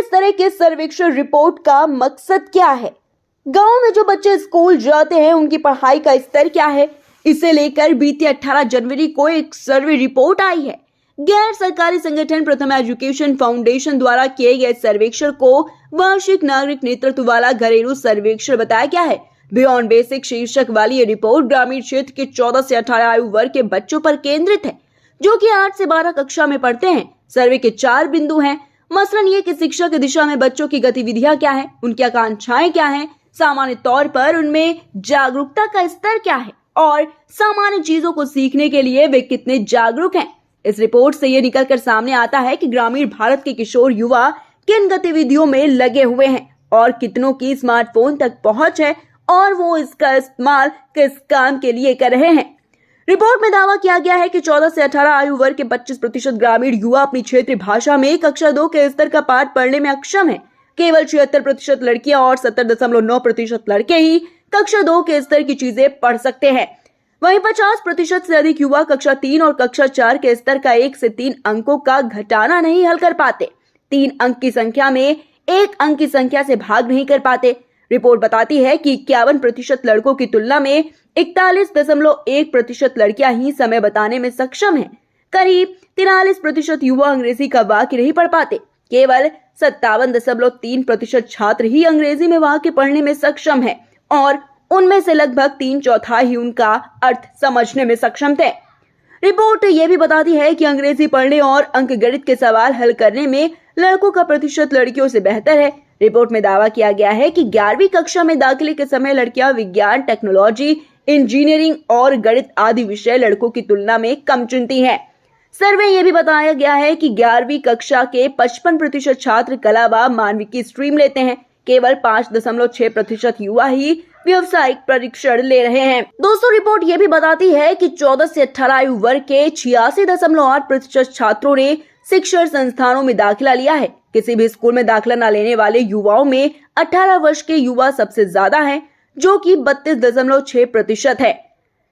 इस तरह के सर्वेक्षण रिपोर्ट का मकसद क्या है? गांव में जो बच्चे स्कूल जाते हैं उनकी पढ़ाई का स्तर क्या है, इसे लेकर बीते 18 जनवरी को एक सर्वे रिपोर्ट आई है। गैर सरकारी संगठन प्रथम एजुकेशन फाउंडेशन द्वारा किए गए सर्वेक्षण को वार्षिक नागरिक नेतृत्व वाला घरेलू सर्वेक्षण बताया गया है। बियॉन्ड बेसिक शीर्षक वाली ये रिपोर्ट ग्रामीण क्षेत्र के 14 से 18 आयु वर्ग के बच्चों पर केंद्रित है, जो कि 8 से 12 कक्षा में पढ़ते हैं। सर्वे के 4 बिंदु हैं, मसलन ये कि शिक्षा की दिशा में बच्चों की गतिविधियां क्या है, उनकी आकांक्षाएं क्या हैं, सामान्य तौर पर उनमें जागरूकता का स्तर क्या है और सामान्य चीजों को सीखने के लिए वे कितने जागरूक हैं। इस रिपोर्ट से ये निकलकर सामने आता है कि ग्रामीण भारत के किशोर युवा किन गतिविधियों में लगे हुए हैं और कितनों की स्मार्टफोन तक पहुंच है और वो इसका इस्तेमाल किस काम के लिए कर रहे हैं। रिपोर्ट में दावा किया गया है कि 14 से 18 आयु वर्ग के 25% ग्रामीण युवा अपनी क्षेत्रीय भाषा में कक्षा 2 के स्तर का पाठ पढ़ने में अक्षम है। केवल 76% लड़कियां और 70.9% लड़के ही कक्षा 2 के स्तर की चीजें पढ़ सकते हैं। वहीं 50% से अधिक युवा कक्षा 3 और कक्षा 4 के स्तर का 1 से 3 अंकों का घटाना नहीं हल कर पाते। 3 अंक की संख्या में 1 अंक की संख्या से भाग नहीं कर पाते। रिपोर्ट बताती है कि 51% लड़कों की तुलना में 41.1% लड़कियां ही समय बताने में सक्षम हैं। करीब 43% युवा अंग्रेजी का वाक्य नहीं पढ़ पाते। केवल 57.3% छात्र ही अंग्रेजी में वाक्य पढ़ने में सक्षम है और उनमें से लगभग 3/4 ही उनका अर्थ समझने में सक्षम थे। रिपोर्ट ये भी बताती है कि अंग्रेजी पढ़ने और अंकगणित के सवाल हल करने में लड़कों का प्रतिशत लड़कियों से बेहतर है। रिपोर्ट में दावा किया गया है कि 11वीं कक्षा में दाखिले के समय लड़कियां विज्ञान, टेक्नोलॉजी, इंजीनियरिंग और गणित आदि विषय लड़कों की तुलना में कम चुनती हैं। सर्वे ये भी बताया गया है कि 11वीं कक्षा के 55% छात्र कला व मानविकी स्ट्रीम लेते हैं। केवल 5.6% युवा ही व्यावसायिक परीक्षण ले रहे हैं। दोस्तों, रिपोर्ट ये भी बताती है कि 14 से 18 आयु वर्ग के 86.8% छात्रों ने शिक्षण संस्थानों में दाखिला लिया है। किसी भी स्कूल में दाखिला न लेने वाले युवाओं में 18 वर्ष के युवा सबसे ज्यादा हैं, जो कि 32.6% है,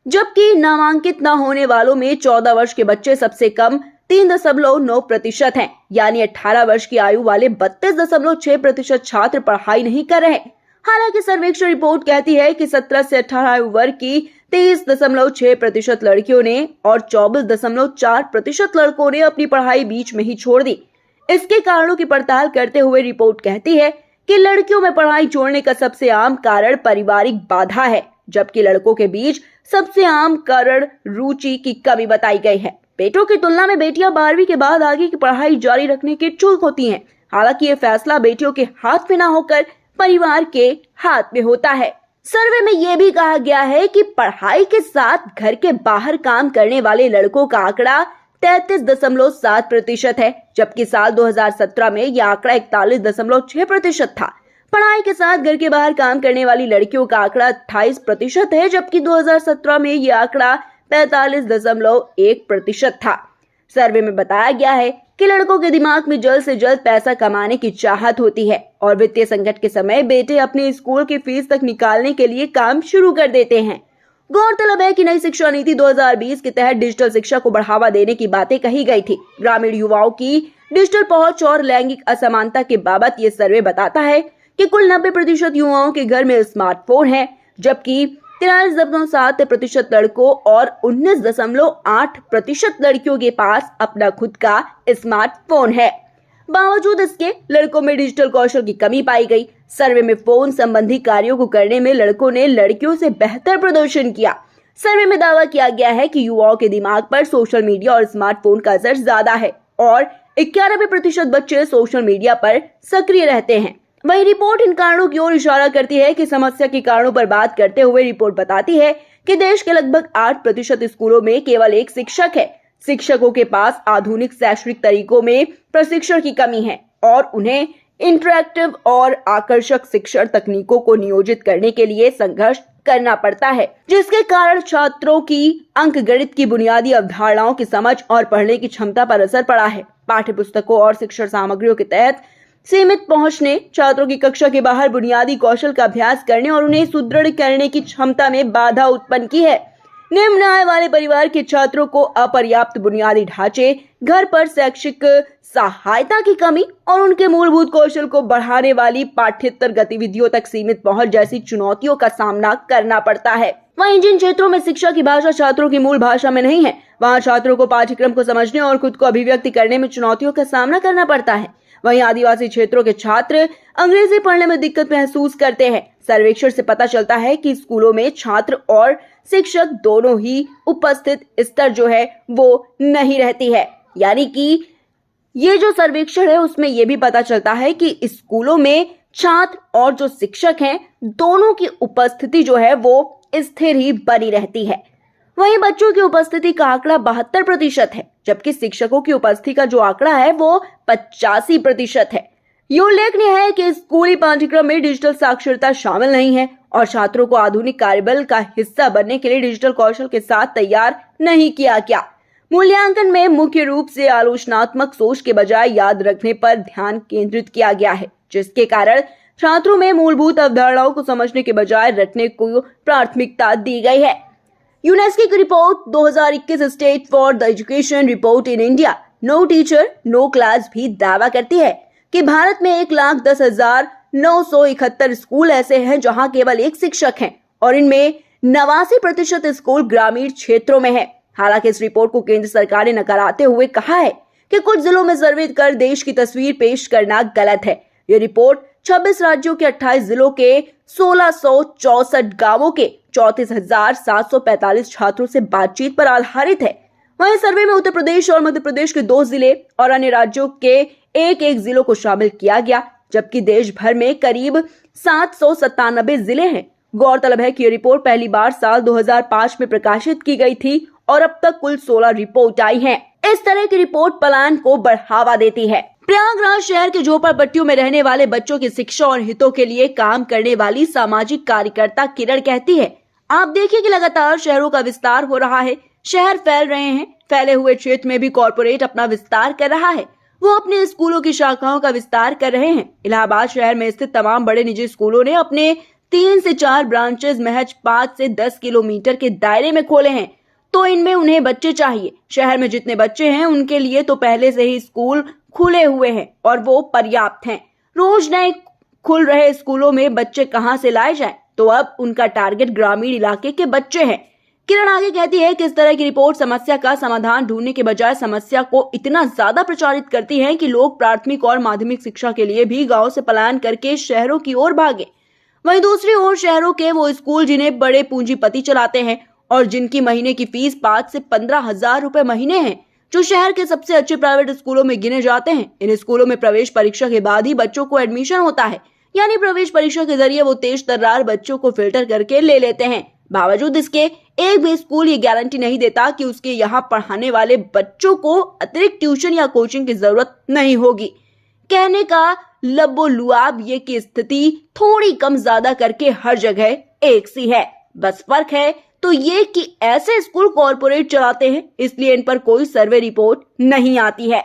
जबकि नामांकित न होने वालों में 14 वर्ष के बच्चे सबसे कम 3.9% हैं। यानी 18 वर्ष की आयु वाले 32.6% छात्र पढ़ाई नहीं कर रहे। हालांकि सर्वेक्षण रिपोर्ट कहती है कि 17 से 18 आयु वर्ग की 23.6% लड़कियों ने और 24.4% लड़कों ने अपनी पढ़ाई बीच में ही छोड़ दी। इसके कारणों की पड़ताल करते हुए रिपोर्ट कहती है कि लड़कियों में पढ़ाई छोड़ने का सबसे आम कारण पारिवारिक बाधा है, जबकि लड़कों के बीच सबसे आम कारण रुचि की कमी बताई गई है। बेटों की तुलना में बेटियां 12वीं के बाद आगे की पढ़ाई जारी रखने की इच्छुक होती हैं। हालांकि ये फैसला बेटियों के हाथ में न होकर परिवार के हाथ में होता है। सर्वे में यह भी कहा गया है कि पढ़ाई के साथ घर के बाहर काम करने वाले लड़कों का आंकड़ा 33.7% है, जबकि साल 2017 में यह आंकड़ा 41.6% था। पढ़ाई के साथ घर के बाहर काम करने वाली लड़कियों का आंकड़ा 28% है, जबकि 2017 में यह आंकड़ा 45.1% था। सर्वे में बताया गया है कि लड़कों के दिमाग में जल्द से जल्द पैसा कमाने की चाहत होती है और वित्तीय संकट के समय बेटे अपने स्कूल की फीस तक निकालने के लिए काम शुरू कर देते हैं। गौरतलब है कि नई शिक्षा नीति 2020 के तहत डिजिटल शिक्षा को बढ़ावा देने की बातें कही गई थी। ग्रामीण युवाओं की डिजिटल पहुंच और लैंगिक असमानता के बाबत ये सर्वे बताता है कि कुल 90% युवाओं के घर में स्मार्टफोन है, जबकि 43.7% लड़कों और 19.8% लड़कियों के पास अपना खुद का स्मार्टफोन है। बावजूद इसके लड़कों में डिजिटल कौशल की कमी पाई गई। सर्वे में फोन संबंधी कार्यों को करने में लड़कों ने लड़कियों से बेहतर प्रदर्शन किया। सर्वे में दावा किया गया है कि युवाओं के दिमाग पर सोशल मीडिया और स्मार्टफोन का असर ज्यादा है और 91% बच्चे सोशल मीडिया पर सक्रिय रहते हैं। वही रिपोर्ट इन कारणों की ओर इशारा करती है कि समस्या के कारणों पर बात करते हुए रिपोर्ट बताती है कि देश के लगभग 8% स्कूलों में केवल एक शिक्षक है। शिक्षकों के पास आधुनिक शैक्षणिक तरीकों में प्रशिक्षण की कमी है और उन्हें इंटरैक्टिव और आकर्षक शिक्षण तकनीकों को नियोजित करने के लिए संघर्ष करना पड़ता है, जिसके कारण छात्रों की अंकगणित की बुनियादी अवधारणाओं की समझ और पढ़ने की क्षमता पर असर पड़ा है। पाठ्य पुस्तकों और शिक्षण सामग्रियों के तहत सीमित पहुंच ने छात्रों की कक्षा के बाहर बुनियादी कौशल का अभ्यास करने और उन्हें सुदृढ़ करने की क्षमता में बाधा उत्पन्न की है। निम्न आय वाले परिवार के छात्रों को अपर्याप्त बुनियादी ढांचे, घर पर शैक्षिक सहायता की कमी और उनके मूलभूत कौशल को बढ़ाने वाली पाठ्येतर गतिविधियों तक सीमित पहुंच जैसी चुनौतियों का सामना करना पड़ता है। वहीं जिन क्षेत्रों में शिक्षा की भाषा छात्रों की मूल भाषा में नहीं है, वहां छात्रों को पाठ्यक्रम को समझने और खुद को अभिव्यक्ति करने में चुनौतियों का सामना करना पड़ता है। वहीं आदिवासी क्षेत्रों के छात्र अंग्रेजी पढ़ने में दिक्कत महसूस करते हैं। सर्वेक्षण से पता चलता है कि स्कूलों में छात्र और शिक्षक दोनों ही उपस्थित स्तर जो है वो नहीं रहती है। यानी कि ये जो सर्वेक्षण है उसमें ये भी पता चलता है कि स्कूलों में छात्र और जो शिक्षक हैं दोनों की उपस्थिति जो है वो स्थिर ही बनी रहती है। वहीं बच्चों की उपस्थिति का आंकड़ा 72% है, जबकि शिक्षकों की उपस्थिति का जो आंकड़ा है वो 85% है। ये उल्लेखनीय है कि स्कूली पाठ्यक्रम में डिजिटल साक्षरता शामिल नहीं है और छात्रों को आधुनिक कार्यबल का हिस्सा बनने के लिए डिजिटल कौशल के साथ तैयार नहीं किया गया। मूल्यांकन में मुख्य रूप से आलोचनात्मक सोच के बजाय याद रखने पर ध्यान केंद्रित किया गया है, जिसके कारण छात्रों में मूलभूत अवधारणाओं को समझने के बजाय रटने को प्राथमिकता दी गई है। यूनेस्को की report 2021 state for the education report in India no teacher no class भी दावा करती है कि भारत में 1,10,971 स्कूल ऐसे हैं जहां केवल एक शिक्षक हैं और इनमें 89% स्कूल ग्रामीण क्षेत्रों में है। हालांकि इस रिपोर्ट को केंद्र सरकार ने नकाराते हुए कहा है कि कुछ जिलों में सर्वे कर देश की तस्वीर पेश करना गलत है। ये रिपोर्ट 26 राज्यों के 28 जिलों के 1664 गांवों के 34,745 छात्रों से बातचीत पर आधारित है। वहीं सर्वे में उत्तर प्रदेश और मध्य प्रदेश के 2 जिले और अन्य राज्यों के एक जिलों को शामिल किया गया, जबकि देश भर में करीब 797 जिले हैं। गौरतलब है कि ये रिपोर्ट पहली बार साल 2005 में प्रकाशित की गई थी और अब तक कुल 16 रिपोर्ट आई हैं। इस तरह की रिपोर्ट पलायन को बढ़ावा देती है। प्रयागराज शहर के झोपड़पट्टियों में रहने वाले बच्चों की शिक्षा और हितों के लिए काम करने वाली सामाजिक कार्यकर्ता किरण कहती है, आप देखिए कि लगातार शहरों का विस्तार हो रहा है, शहर फैल रहे हैं, फैले हुए क्षेत्र में भी कॉर्पोरेट अपना विस्तार कर रहा है, वो अपने स्कूलों की शाखाओं का विस्तार कर रहे हैं। इलाहाबाद शहर में स्थित तमाम बड़े निजी स्कूलों ने अपने 3 से 4 ब्रांचेज महज 5 से 10 किलोमीटर के दायरे में खोले हैं, तो इनमें उन्हें बच्चे चाहिए। शहर में जितने बच्चे हैं उनके लिए तो पहले से ही स्कूल खुले हुए हैं और वो पर्याप्त हैं। रोज नए खुल रहे स्कूलों में बच्चे कहां से लाए जाएं? तो अब उनका टारगेट ग्रामीण इलाके के बच्चे हैं। किरण आगे कहती है कि इस तरह की रिपोर्ट समस्या का समाधान ढूंढने के बजाय समस्या को इतना ज्यादा प्रचारित करती है कि लोग प्राथमिक और माध्यमिक शिक्षा के लिए भी गांव से पलायन करके शहरों की ओर भागे। वहीं दूसरी ओर शहरों के वो स्कूल जिन्हें बड़े पूंजीपति चलाते हैं और जिनकी महीने की फीस 5 से 15,000 रुपए महीने है, जो शहर के सबसे अच्छे प्राइवेट स्कूलों में गिने जाते हैं। इन स्कूलों में प्रवेश परीक्षा के बाद ही बच्चों को एडमिशन होता है, यानी प्रवेश परीक्षा के जरिए वो तेज तर्रार बच्चों को फिल्टर करके ले लेते हैं। बावजूद इसके एक भी स्कूल ये गारंटी नहीं देता कि उसके यहाँ पढ़ाने वाले बच्चों को अतिरिक्त ट्यूशन या कोचिंग की जरूरत नहीं होगी। कहने का लबोलुआब ये की स्थिति थोड़ी कम ज्यादा करके हर जगह एक सी है। बस फर्क है तो ये कि ऐसे स्कूल कॉर्पोरेट चलाते हैं, इसलिए इन पर कोई सर्वे रिपोर्ट नहीं आती है।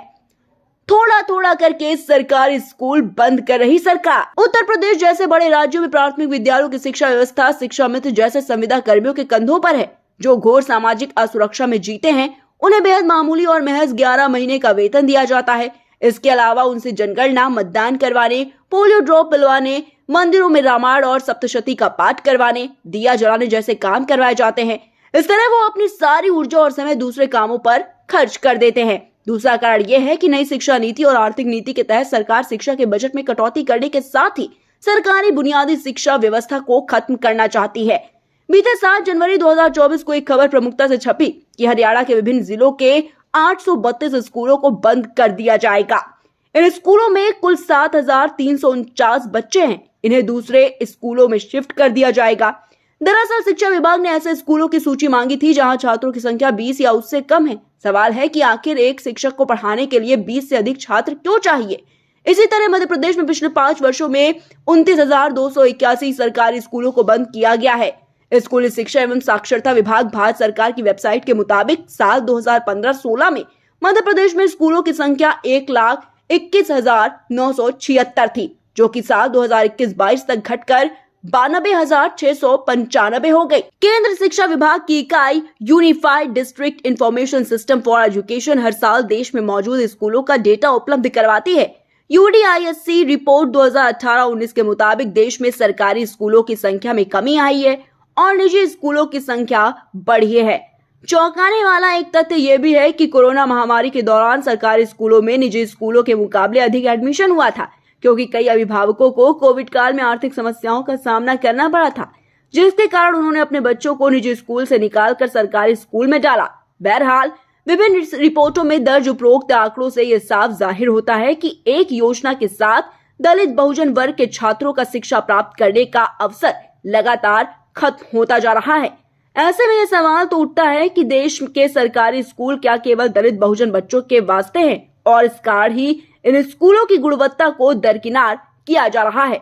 थोड़ा थोड़ा करके सरकारी स्कूल बंद कर रही सरकार। उत्तर प्रदेश जैसे बड़े राज्यों में प्राथमिक विद्यालयों की शिक्षा व्यवस्था शिक्षा मित्र जैसे संविदा कर्मियों के कंधों पर है, जो घोर सामाजिक असुरक्षा में जीते हैं। उन्हें बेहद मामूली और महज 11 महीने का वेतन दिया जाता है। इसके अलावा उनसे जनगणना, मतदान करवाने, पोलियो ड्रॉप पिलवाने, मंदिरों में रामायण और सप्तशती का पाठ करवाने, दिया जलाने जैसे काम करवाए जाते हैं। इस तरह वो अपनी सारी ऊर्जा और समय दूसरे कामों पर खर्च कर देते हैं। दूसरा कारण यह है कि नई शिक्षा नीति और आर्थिक नीति के तहत सरकार शिक्षा के बजट में कटौती करने के साथ ही सरकारी बुनियादी शिक्षा व्यवस्था को खत्म करना चाहती है। बीते 7 जनवरी 2024 को एक खबर प्रमुखता से छपी कि हरियाणा के विभिन्न जिलों के 832 स्कूलों को बंद कर दिया जाएगा। इन स्कूलों में कुल 7,349 बच्चे हैं। इन्हें दूसरे स्कूलों में शिफ्ट कर दिया जाएगा। दरअसल शिक्षा विभाग ने ऐसे स्कूलों की सूची मांगी थी जहां छात्रों की संख्या 20 या उससे कम है। सवाल है कि आखिर एक शिक्षक को पढ़ाने के लिए 20 से अधिक छात्र क्यों चाहिए? इसी तरह मध्य प्रदेश में पिछले 5 वर्षों में 29,281 सरकारी स्कूलों को बंद किया गया है। स्कूली शिक्षा एवं साक्षरता विभाग भारत सरकार की वेबसाइट के मुताबिक साल 2015-16 में मध्य प्रदेश में स्कूलों की संख्या 1,21,976 थी, जो कि साल 2021-22 तक घटकर 92,695 हो गई। केंद्र शिक्षा विभाग की इकाई unified district information system for education हर साल देश में मौजूद स्कूलों का डेटा उपलब्ध करवाती है। UDISC रिपोर्ट 2018-19 के मुताबिक देश में सरकारी स्कूलों की संख्या में कमी आई है और निजी स्कूलों की संख्या बढ़ी है। चौंकाने वाला एक तथ्य यह भी है कि कोरोना महामारी के दौरान सरकारी स्कूलों में निजी स्कूलों के मुकाबले अधिक एडमिशन हुआ था, क्योंकि कई अभिभावकों को कोविड काल में आर्थिक समस्याओं का सामना करना पड़ा था, जिसके कारण उन्होंने अपने बच्चों को निजी स्कूल से निकालकर सरकारी स्कूल में डाला। बहरहाल विभिन्न रिपोर्टों में दर्ज उपरोक्त आंकड़ों से यह साफ जाहिर होता है कि एक योजना के साथ दलित बहुजन वर्ग के छात्रों का शिक्षा प्राप्त करने का अवसर लगातार खत्म होता जा रहा है। ऐसे में यह सवाल तो उठता है कि देश के सरकारी स्कूल क्या केवल दलित बहुजन बच्चों के वास्ते हैं और इस कारण ही इन स्कूलों की गुणवत्ता को दरकिनार किया जा रहा है।